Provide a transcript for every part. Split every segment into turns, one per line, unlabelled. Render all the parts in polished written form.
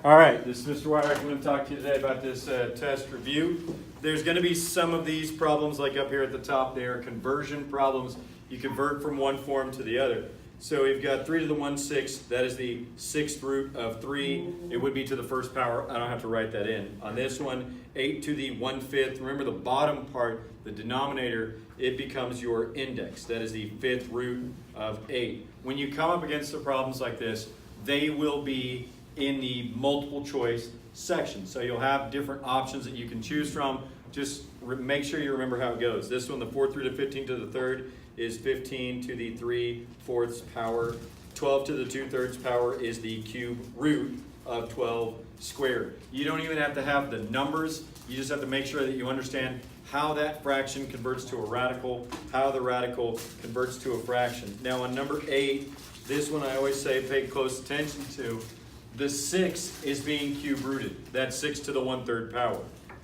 All right, this is Mr. Wyrick. I'm going to talk to you today about this test review. There's going to be some of these problems like up here at the top. They are conversion problems. You convert from one form to the other. So we've got 3 to the 1/6. That is the 6th root of 3. It would be to the first power. I don't have to write that in. On this one, 8 to the 1/5. Remember the bottom part, the denominator, it becomes your index. That is the 5th root of 8. When you come up against the problems like this, they will be in the multiple choice section. So you'll have different options that you can choose from. Just make sure you remember how it goes. This one, the 4th root of 15 to the 3rd is 15 to the 3/4 power. 12 to the 2/3 power is the cube root of 12 squared. You don't even have to have the numbers. You just have to make sure that you understand how that fraction converts to a radical, how the radical converts to a fraction. Now on number 8, this one I always say pay close attention to. The 6 is being cube rooted. That's 6 to the 1/3 power.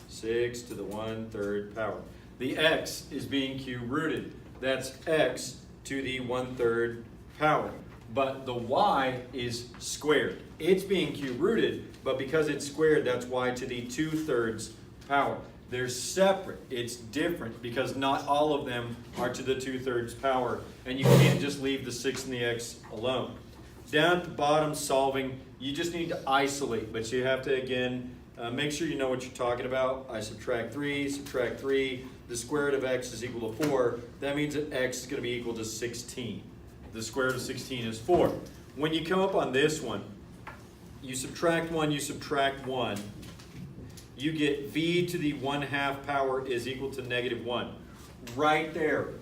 6 to the 1/3 power. The x is being cube rooted. That's x to the 1/3 power. But the y is squared. It's being cube rooted, but because it's squared, that's y to the 2/3 power. They're separate. It's different because not all of them are to the 2/3 power, and you can't just leave the 6 and the x alone. Down at the bottom, solving, you just need to isolate, but you have to, again, make sure you know what you're talking about. I subtract 3, the square root of x is equal to 4. That means that x is going to be equal to 16. The square root of 16 is 4. When you come up on this one, you subtract 1, you get v to the 1/2 power is equal to -1. Right there,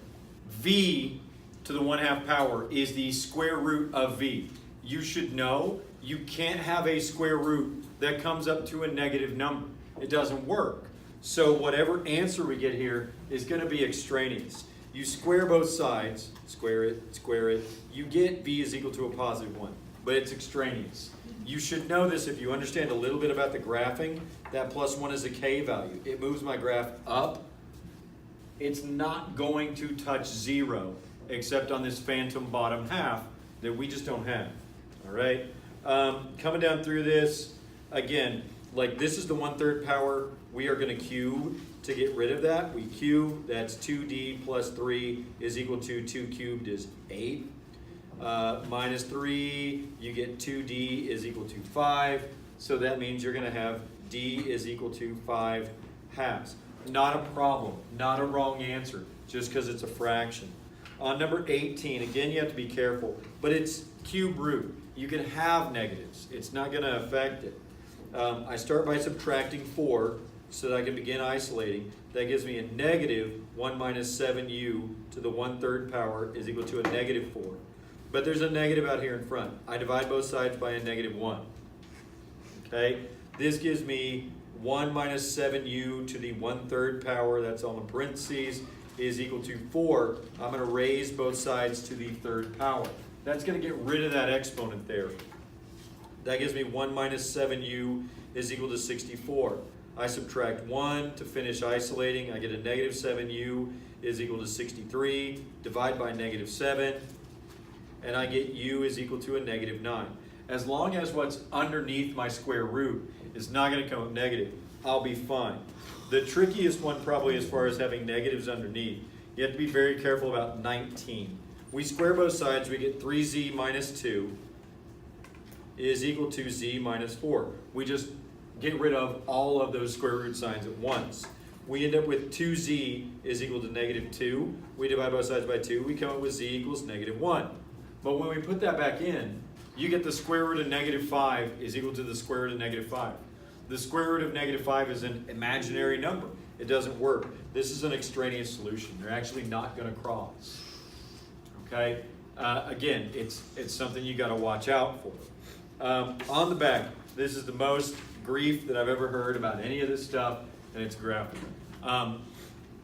v to the 1/2 power is the square root of v. You should know you can't have a square root that comes up to a negative number. It doesn't work. So whatever answer we get here is going to be extraneous. You square both sides, square it, you get v is equal to a +1, but it's extraneous. You should know this if you understand a little bit about the graphing. That +1 is a k value. It moves my graph up. It's not going to touch 0 except on this phantom bottom half that we just don't have. All right? Coming down through this, again, like this is the 1/3 power. We are going to cube to get rid of that. We cube, that's 2d plus 3 is equal to 2 cubed is 8. Minus 3, you get 2d is equal to 5. So that means you're going to have d is equal to 5 halves. Not a problem, not a wrong answer, just because it's a fraction. On number 18, again, you have to be careful, but it's cube root. You can have negatives. It's not going to affect it. I start by subtracting 4 so that I can begin isolating. That gives me a -1 minus 7u to the 1/3 power is equal to a -4. But there's a negative out here in front. I divide both sides by a -1. Okay? This gives me 1 minus 7u to the 1/3 power, that's all in parentheses, is equal to 4. I'm going to raise both sides to the 3rd power. That's going to get rid of that exponent there. That gives me 1 minus 7u is equal to 64. I subtract 1 to finish isolating. I get a -7u is equal to 63. Divide by -7. And I get u is equal to a -9. As long as what's underneath my square root is not going to come up negative, I'll be fine. The trickiest one probably as far as having negatives underneath, you have to be very careful about 19. We square both sides, we get 3z minus 2 is equal to z minus 4. We just get rid of all of those square root signs at once. We end up with 2z is equal to -2. We divide both sides by 2. We come up with z equals -1. But when we put that back in, you get the square root of -5 is equal to the square root of -5. The square root of -5 is an imaginary number. It doesn't work. This is an extraneous solution. They're actually not going to cross. Okay? Again, it's something you got to watch out for. On the back, this is the most grief that I've ever heard about any of this stuff, and it's graphing.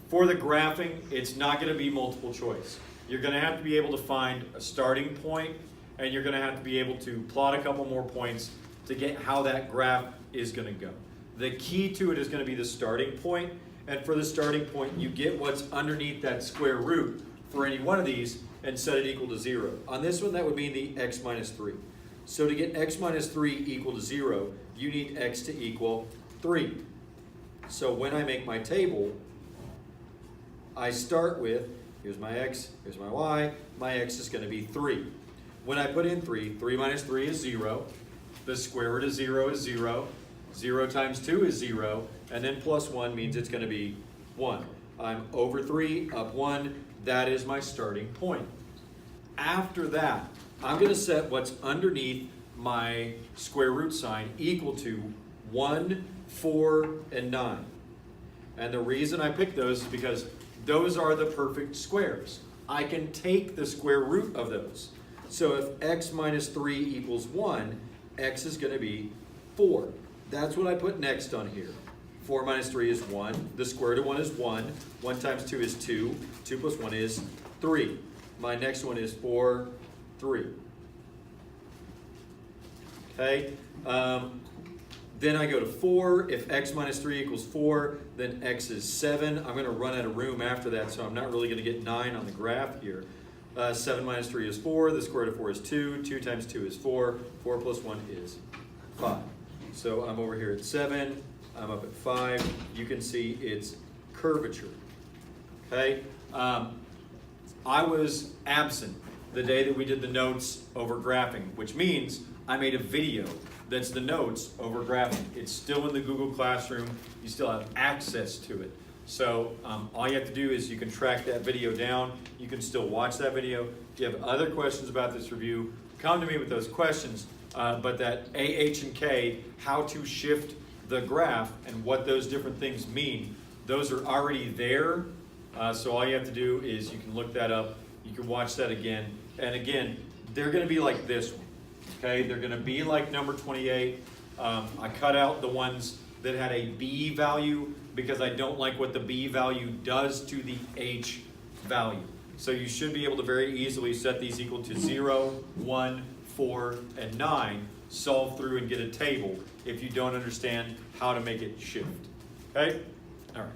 For the graphing, it's not going to be multiple choice. You're going to have to be able to find a starting point, and you're going to have to be able to plot a couple more points to get how that graph is going to go. The key to it is going to be the starting point, and for the starting point, you get what's underneath that square root for any one of these and set it equal to 0. On this one, that would be the x minus 3. So to get x minus 3 equal to 0, you need x to equal 3. So when I make my table, I start with, here's my x, here's my y, my x is going to be 3. When I put in 3, 3 minus 3 is 0, the square root of 0 is 0, 0 times 2 is 0, and then plus 1 means it's going to be 1. I'm over 3, up 1, that is my starting point. After that, I'm going to set what's underneath my square root sign equal to 1, 4, and 9. And the reason I picked those is because those are the perfect squares. I can take the square root of those. So if x minus 3 equals 1, x is going to be 4. That's what I put next on here. 4 minus 3 is 1. The square root of 1 is 1. 1 times 2 is 2. 2 plus 1 is 3. My next one is 4, 3. Okay? Then I go to 4. If x minus 3 equals 4, then x is 7. I'm going to run out of room after that, so I'm not really going to get 9 on the graph here. 7 minus 3 is 4. The square root of 4 is 2. 2 times 2 is 4. 4 plus 1 is 5. So I'm over here at 7. I'm up at 5. You can see it's curvature. Okay? I was absent the day that we did the notes over graphing, which means I made a video that's the notes over graphing. It's still in the Google Classroom. You still have access to it. So all you have to do is you can track that video down. You can still watch that video. If you have other questions about this review, come to me with those questions. But that A, H, and K, how to shift the graph and what those different things mean, those are already there. So all you have to do is you can look that up. You can watch that again. And again, they're going to be like this one. Okay, they're going to be like number 28. I cut out the ones that had a B value because I don't like what the B value does to the H value. So you should be able to very easily set these equal to 0, 1, 4, and 9, solve through and get a table if you don't understand how to make it shift. Okay? All right.